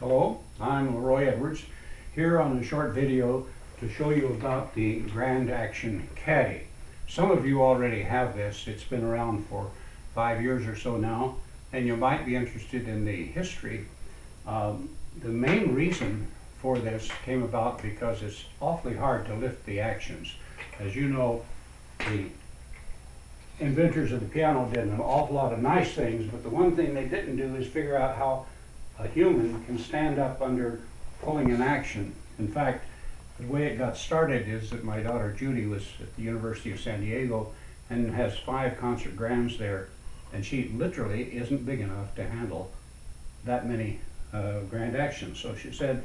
Hello, I'm LaRoy Edwards, here on a short video to show you about the Grand Action Caddy. Some of you already have this. It's been around for 5 years or so now, and you might be interested in the history. The main reason for this came about because it's awfully hard to lift the actions. As you know, the inventors of the piano did an awful lot of nice things, but the one thing they didn't do is figure out how a human can stand up under pulling an action. In fact, the way it got started is that my daughter Judy was at the University of San Diego and has 5 concert grands there, and she literally isn't big enough to handle that many grand actions. So she said,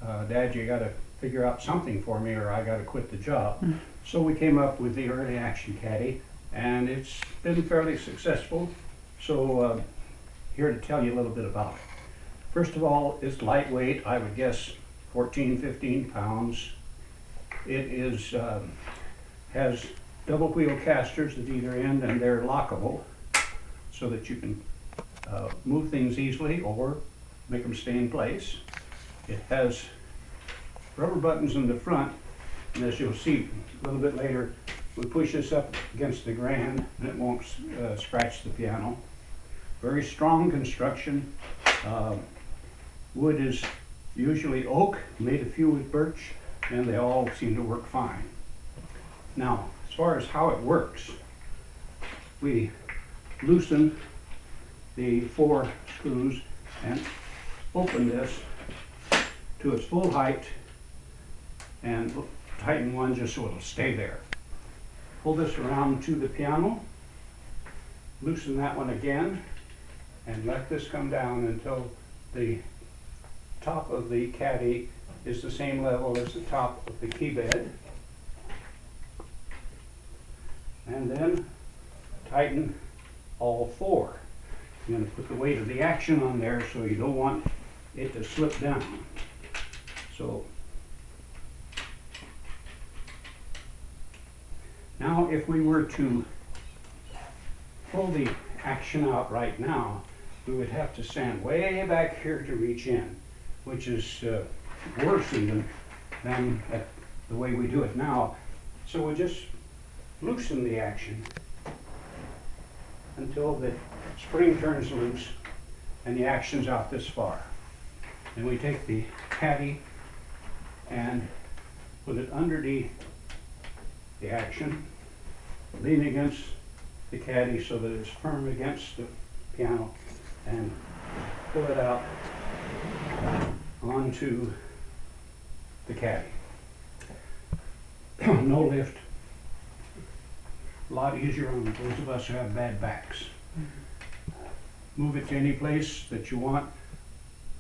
Dad, you got to figure out something for me or I got to quit the job. So we came up with the early action caddy, and it's been fairly successful. So here to tell you a little bit about it. First of all, it's lightweight. I would guess 14, 15 pounds. It is has double wheel casters at either end, and they're lockable so that you can move things easily or make them stay in place. It has rubber buttons in the front, and as you'll see a little bit later, we push this up against the grand and it won't scratch the piano. Very strong construction. Wood is usually oak, made a few with birch, and they all seem to work fine. Now, as far as how it works, we loosen the 4 screws and open this to its full height and tighten one just so it'll stay there. Pull this around to the piano, loosen that one again, and let this come down until the top of the caddy is the same level as the top of the key bed. And then tighten all 4. You're going to put the weight of the action on there so you don't want it to slip down. So now if we were to pull the action out right now, we would have to stand way back here to reach in, which is worse even than the way we do it now. So we'll just loosen the action until the spring turns loose and the action's out this far. And we take the caddy and put it underneath the action, lean against the caddy so that it's firm against the piano, and pull it out onto the caddy. No lift. A lot easier on those of us who have bad backs. Move it to any place that you want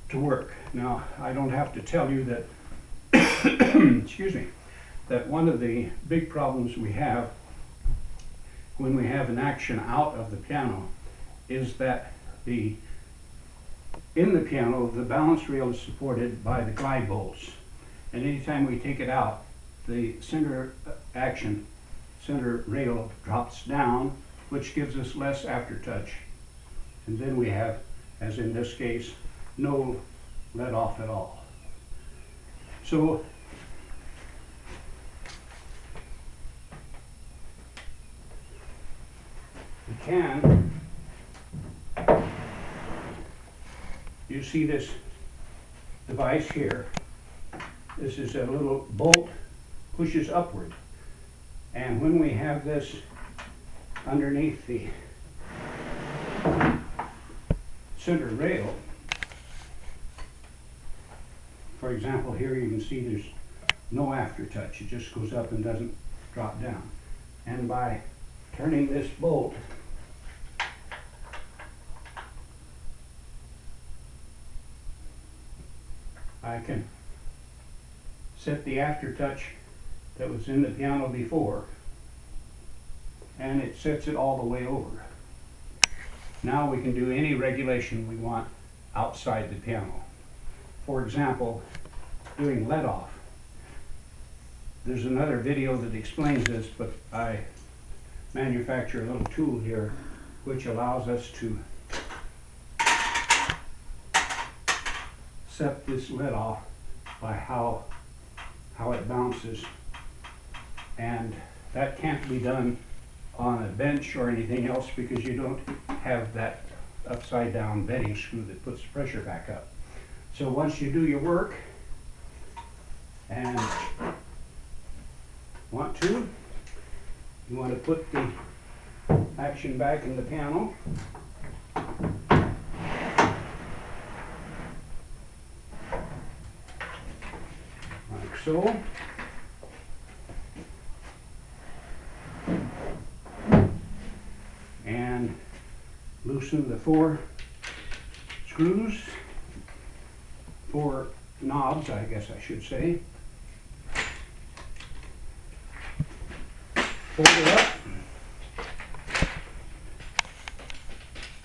to work. Now, I don't have to tell you that excuse me, that one of the big problems we have when we have an action out of the piano is that in the piano, the balance rail is supported by the glide bolts. And anytime we take it out, the center rail drops down, which gives us less aftertouch. And then we have, as in this case, no let off at all. So we can, you see this device here. This is a little bolt, pushes upward. And when we have this underneath the center rail, for example, here you can see there's no aftertouch. It just goes up and doesn't drop down. And by turning this bolt, I can set the aftertouch that was in the piano before, and it sets it all the way over. Now we can do any regulation we want outside the piano. For example, doing let off. There's another video that explains this, but I manufacture a little tool here which allows us to set this lid off by how it bounces. And that can't be done on a bench or anything else because you don't have that upside down bedding screw that puts the pressure back up. So once you do your work and you want to put the action back in the piano. Like so. And loosen the four knobs, I guess I should say. Fold it up.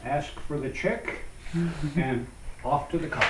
Ask for the check and off to the car.